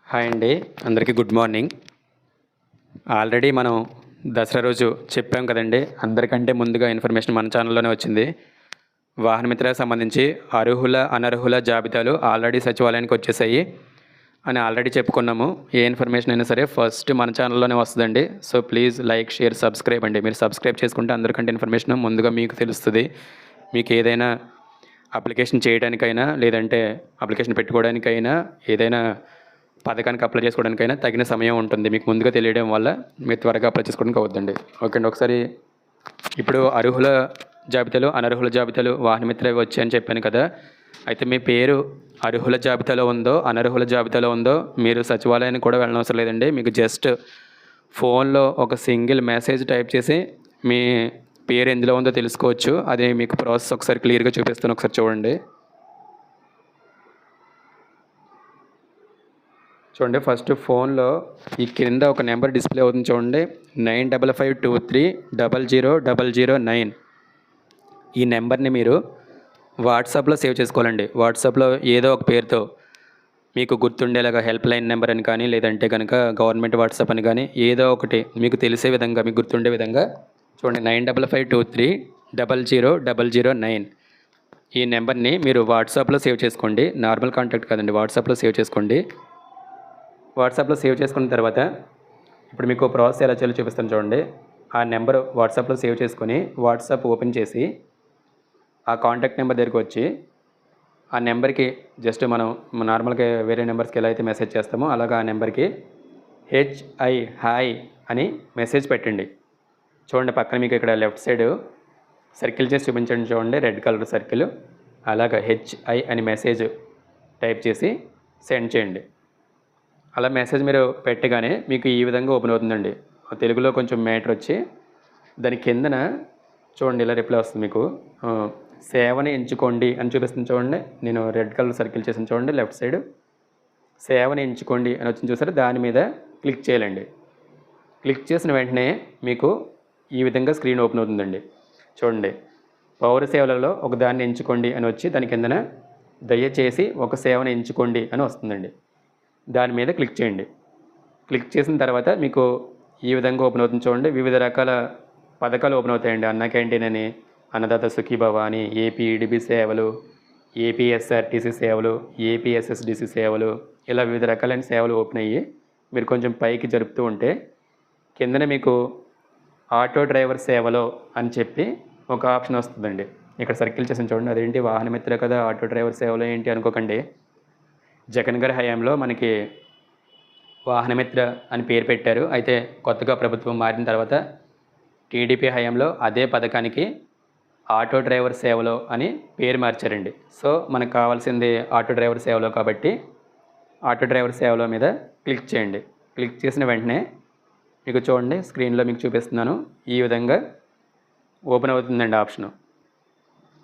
Hi అండి, అందరికీ good morning. Already మనం దసరా రోజు చెప్పాం కదండి. అందరికంటే ముందుగా ఇన్ఫర్మేషన్ మన ఛానల్లోనే వచ్చింది. వాహనమిత్రకు సంబంధించి అర్హుల అనర్హుల జాబితాలు ఆల్రెడీ సచివాలయానికి వచ్చేసాయి అని ఆల్రెడీ చెప్పుకున్నాము. ఏ ఇన్ఫర్మేషన్ అయినా సరే ఫస్ట్ మన ఛానల్లోనే వస్తుందండి. So please like, share, subscribe అండి. మీరు సబ్స్క్రైబ్ చేసుకుంటే అందరికంటే ఇన్ఫర్మేషన్ ముందుగా మీకు తెలుస్తుంది. మీకు ఏదైనా అప్లికేషన్ చేయడానికైనా, లేదంటే అప్లికేషన్ పెట్టుకోవడానికైనా, ఏదైనా పథకానికి అప్లై చేసుకోవడానికైనా తగిన సమయం ఉంటుంది. మీకు ముందుగా తెలియడం వల్ల మీరు త్వరగా అప్లై చేసుకోవడానికి అవుతుందండి. ఓకే అండి, ఒకసారి ఇప్పుడు అర్హుల జాబితాలు, అనర్హుల జాబితాలు వాహనమిత్ర వచ్చాయని చెప్పాను కదా. అయితే మీ పేరు అర్హుల జాబితాలో ఉందో, అనర్హుల జాబితాలో ఉందో మీరు సచివాలయానికి కూడా వెళ్ళనవసరం లేదండి. మీకు జస్ట్ ఫోన్లో ఒక సింగిల్ మెసేజ్ టైప్ చేసి మీ పేరు ఎందులో ఉందో తెలుసుకోవచ్చు. అది మీకు ప్రాసెస్ ఒకసారి క్లియర్గా చూపిస్తాను, ఒకసారి చూడండి. చూడండి, ఫస్ట్ ఫోన్లో ఈ కింద ఒక నెంబర్ డిస్ప్లే అవుతుంది చూడండి, 9552300009. ఈ నెంబర్ని మీరు వాట్సాప్లో సేవ్ చేసుకోవాలండి. వాట్సాప్లో ఏదో ఒక పేరుతో మీకు గుర్తుండేలాగా హెల్ప్ లైన్ నెంబర్ అని కానీ, లేదంటే కనుక గవర్నమెంట్ వాట్సాప్ అని కానీ, ఏదో ఒకటి మీకు తెలిసే విధంగా, మీకు గుర్తుండే విధంగా చూడండి, 9552300009. ఈ నెంబర్ని మీరు వాట్సాప్లో సేవ్ చేసుకోండి. నార్మల్ కాంటాక్ట్ కాదండి, వాట్సాప్లో సేవ్ చేసుకోండి. వాట్సాప్లో సేవ్ చేసుకున్న తర్వాత ఇప్పుడు మీకు ప్రాసెస్ ఎలా చేయాలో చూపిస్తాను చూడండి. ఆ నెంబర్ వాట్సాప్లో సేవ్ చేసుకొని వాట్సాప్ ఓపెన్ చేసి ఆ కాంటాక్ట్ నెంబర్ దగ్గరికి వచ్చి ఆ నెంబర్కి జస్ట్ మనం నార్మల్గా వేరే నెంబర్స్కి ఎలా అయితే మెసేజ్ చేస్తామో అలాగా ఆ నెంబర్కి హాయ్ అని మెసేజ్ పెట్టండి. చూడండి, పక్కన మీకు ఇక్కడ లెఫ్ట్ సైడ్ సర్కిల్ చేసి చూపించండి చూడండి, రెడ్ కలర్ సర్కిల్. అలాగా HI అని మెసేజ్ టైప్ చేసి సెండ్ చేయండి. అలా మెసేజ్ మీరు పెట్టగానే మీకు ఈ విధంగా ఓపెన్ అవుతుందండి. తెలుగులో కొంచెం మ్యాటర్ వచ్చి దాని కిందన చూడండి ఇలా రిప్లై వస్తుంది మీకు. సేవని ఎంచుకోండి అని చూపిస్తుంది చూడండి. నేను రెడ్ కలర్ సర్కిల్ చేసిన చూడండి, లెఫ్ట్ సైడ్ సేవని ఎంచుకోండి అని వచ్చింది చూసారు. దాని మీద క్లిక్ చేయాలండి. క్లిక్ చేసిన వెంటనే మీకు ఈ విధంగా స్క్రీన్ ఓపెన్ అవుతుందండి. చూడండి, పౌర సేవలలో ఒక దాన్ని ఎంచుకోండి అని వచ్చి దాని కిందన దయచేసి ఒక సేవను ఎంచుకోండి అని వస్తుందండి. దాని మీద క్లిక్ చేయండి. క్లిక్ చేసిన తర్వాత మీకు ఈ విధంగా ఓపెన్ అవుతుంది చూడండి. వివిధ రకాల పథకాలు ఓపెన్ అవుతాయండి. అన్న క్యాంటీన్ అని, అన్నదాత సుఖీభవ అని, APEDB సేవలు, APSRTC సేవలు, APSSDC సేవలు, ఇలా వివిధ రకాలైన సేవలు ఓపెన్ అయ్యి మీరు కొంచెం పైకి జరుపుతూ ఉంటే కిందన మీకు ఆటో డ్రైవర్ సేవలో అని చెప్పి ఒక ఆప్షన్ వస్తుందండి. ఇక్కడ సర్కిల్ చేసిన చూడండి, అదేంటి వాహనమిత్ర కదా, ఆటో డ్రైవర్ సేవలో ఏంటి అనుకోకండి. జగన్ గారి హయాంలో మనకి వాహనమిత్ర అని పేరు పెట్టారు. అయితే కొత్తగా ప్రభుత్వం మారిన తర్వాత TDP హయాంలో అదే పథకానికి ఆటో డ్రైవర్ సేవలో అని పేరు మార్చారండి. సో మనకు కావాల్సింది ఆటో డ్రైవర్ సేవలో కాబట్టి ఆటో డ్రైవర్ సేవలో మీద క్లిక్ చేయండి. క్లిక్ చేసిన వెంటనే మీకు చూడండి, స్క్రీన్లో మీకు చూపిస్తున్నాను, ఈ విధంగా ఓపెన్ అవుతుందండి ఆప్షను.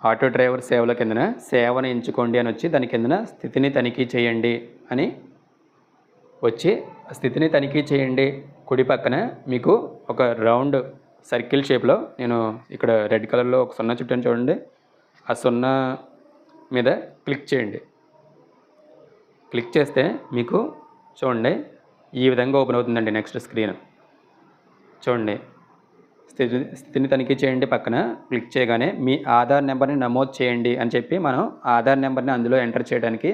ఆటో డ్రైవర్ సేవల కిందన సేవను ఎంచుకోండి అని వచ్చి దాని కిందన స్థితిని తనిఖీ చేయండి అని వచ్చి స్థితిని తనిఖీ చేయండి కుడి పక్కన మీకు ఒక రౌండ్ సర్కిల్ షేప్లో నేను ఇక్కడ రెడ్ కలర్లో ఒక 0 చుట్టాను చూడండి. ఆ 0 మీద క్లిక్ చేయండి. క్లిక్ చేస్తే మీకు చూడండి ఈ విధంగా ఓపెన్ అవుతుందండి నెక్స్ట్ స్క్రీన్. చూడండి, స్థితిని తనిఖీ చేయండి పక్కన క్లిక్ చేయగానే మీ ఆధార్ నెంబర్ని నమోదు చేయండి అని చెప్పి మనం ఆధార్ నెంబర్ని అందులో ఎంటర్ చేయడానికి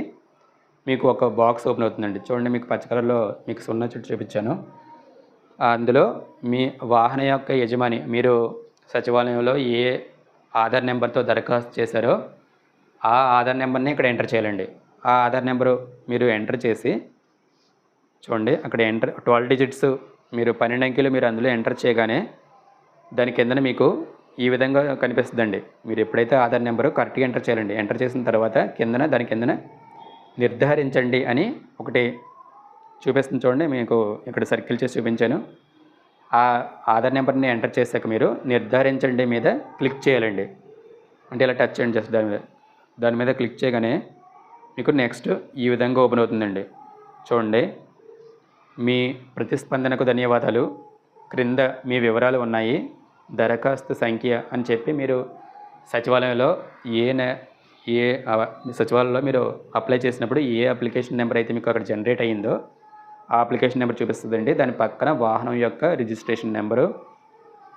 మీకు ఒక బాక్స్ ఓపెన్ అవుతుందండి. చూడండి, మీకు పచ్చ కలర్లో మీకు 0 చుట్టూ చూపించాను. అందులో మీ వాహన యొక్క యజమాని, మీరు సచివాలయంలో ఏ ఆధార్ నెంబర్తో దరఖాస్తు చేశారో ఆ ఆధార్ నెంబర్ని ఇక్కడ ఎంటర్ చేయాలండి. ఆ ఆధార్ నెంబరు మీరు ఎంటర్ చేసి చూడండి, అక్కడ 12 డిజిట్స్ మీరు 12 అంకెలు మీరు అందులో ఎంటర్ చేయగానే దాని కిందన మీకు ఈ విధంగా కనిపిస్తుందండి. మీరు ఎప్పుడైతే ఆధార్ నెంబరు కరెక్ట్గా ఎంటర్ చేయాలండి. ఎంటర్ చేసిన తర్వాత దాని కిందన నిర్ధారించండి అని ఒకటి చూపిస్తుంది చూడండి. మీకు ఇక్కడ సర్కిల్ చేసి చూపించాను. ఆ ఆధార్ నెంబర్ని ఎంటర్ చేశాక మీరు నిర్ధారించండి మీద క్లిక్ చేయాలండి. అంటే ఇలా టచ్ చేయండి జస్ట్ దాని మీద క్లిక్ చేయగానే మీకు నెక్స్ట్ ఈ విధంగా ఓపెన్ అవుతుందండి. చూడండి, మీ ప్రతిస్పందనకు ధన్యవాదాలు, క్రింద మీ వివరాలు ఉన్నాయి, దరఖాస్తు సంఖ్య అని చెప్పి మీరు సచివాలయంలో సచివాలయంలో మీరు అప్లై చేసినప్పుడు ఏ అప్లికేషన్ నెంబర్ అయితే మీకు అక్కడ జనరేట్ అయ్యిందో ఆ అప్లికేషన్ నెంబర్ చూపిస్తుందండి. దాని పక్కన వాహనం యొక్క రిజిస్ట్రేషన్ నెంబరు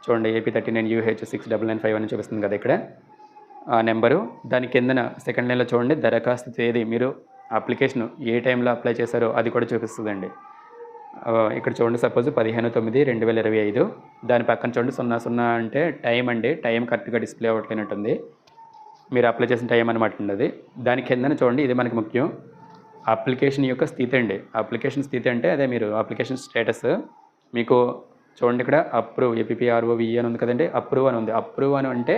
చూడండి, AP39UH6995 అని చూపిస్తుంది కదా ఇక్కడ, ఆ నెంబరు. దాని కిందన సెకండ్ లైన్లో చూడండి, దరఖాస్తు తేదీ, మీరు అప్లికేషన్ ఏ టైంలో అప్లై చేశారో అది కూడా చూపిస్తుందండి. ఇక్కడ చూడండి, సపోజ్ 15/9/2025. దాని పక్కన చూడండి 00 అంటే టైం అండి. టైం కరెక్ట్గా డిస్ప్లే అవ్వట్లేనట్టుంది. మీరు అప్లై చేసిన టైం అనమాట అండి అది. దాని కిందన చూడండి, ఇది మనకి ముఖ్యం, అప్లికేషన్ యొక్క స్థితి అండి. అప్లికేషన్ స్థితి అంటే అదే మీరు అప్లికేషన్ స్టేటస్. మీకు చూడండి ఇక్కడ అప్రూవ్ APPROVE అని ఉంది కదండి, అప్రూవ్ అని ఉంది. అప్రూవ్ అని అంటే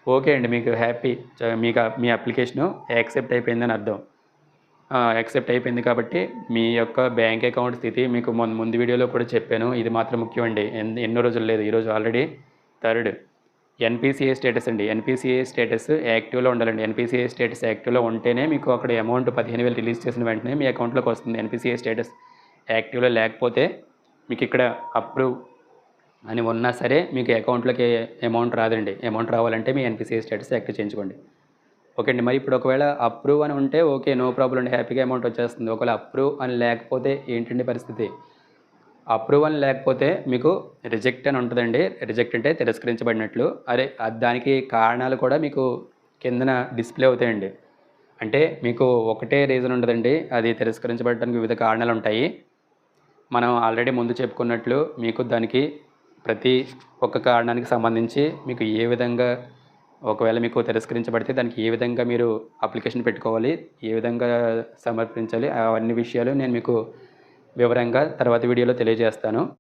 ఓకే అండి, మీకు హ్యాపీ, మీకు మీ అప్లికేషను యాక్సెప్ట్ అయిపోయిందని అర్థం. యాక్సెప్ట్ అయిపోయింది కాబట్టి మీ యొక్క బ్యాంక్ అకౌంట్ స్థితి మీకు ముందు వీడియోలో కూడా చెప్పాను. ఇది మాత్రం ముఖ్యం అండి. ఎన్నో రోజులు లేదు, ఈరోజు ఆల్రెడీ 3rd. NPCI స్టేటస్ అండి. NPCI స్టేటస్ యాక్టివ్లో ఉండాలండి. NPCI స్టేటస్ యాక్టివ్లో ఉంటేనే మీకు అక్కడ అమౌంట్ 15,000 రిలీజ్ చేసిన వెంటనే మీ అకౌంట్లోకి వస్తుంది. NPCI స్టేటస్ యాక్టివ్లో లేకపోతే మీకు ఇక్కడ అప్రూవ్ అని ఉన్నా సరే మీకు అకౌంట్లోకి అమౌంట్ రాదండి. అమౌంట్ రావాలంటే మీ NPCI స్టేటస్ యాక్టివ్ చేయించుకోండి. ఓకే అండి. మరి ఇప్పుడు ఒకవేళ అప్రూవ్ అని ఉంటే ఓకే, నో ప్రాబ్లం అండి, హ్యాపీగా అమౌంట్ వచ్చేస్తుంది. ఒకవేళ అప్రూవ్ అని లేకపోతే ఏంటండి పరిస్థితి? అప్రూవ్ అని లేకపోతే మీకు రిజెక్ట్ అని ఉంటుందండి. రిజెక్ట్ అంటే తిరస్కరించబడినట్లు. దానికి కారణాలు కూడా మీకు కిందన డిస్ప్లే అవుతాయండి. అంటే మీకు ఒకటే రీజన్ ఉండదండి, అది తిరస్కరించబడడానికి వివిధ కారణాలు ఉంటాయి. మనం ఆల్రెడీ ముందు చెప్పుకున్నట్లు మీకు దానికి ప్రతి ఒక్క కారణానికి సంబంధించి మీకు ఏ విధంగా, ఒకవేళ మీకు తిరస్కరించబడితే దానికి ఏ విధంగా మీరు అప్లికేషన్ పెట్టుకోవాలి, ఏ విధంగా సమర్పించాలి, అవన్నీ విషయాలు నేను మీకు వివరంగా తర్వాత వీడియోలో తెలియజేస్తాను.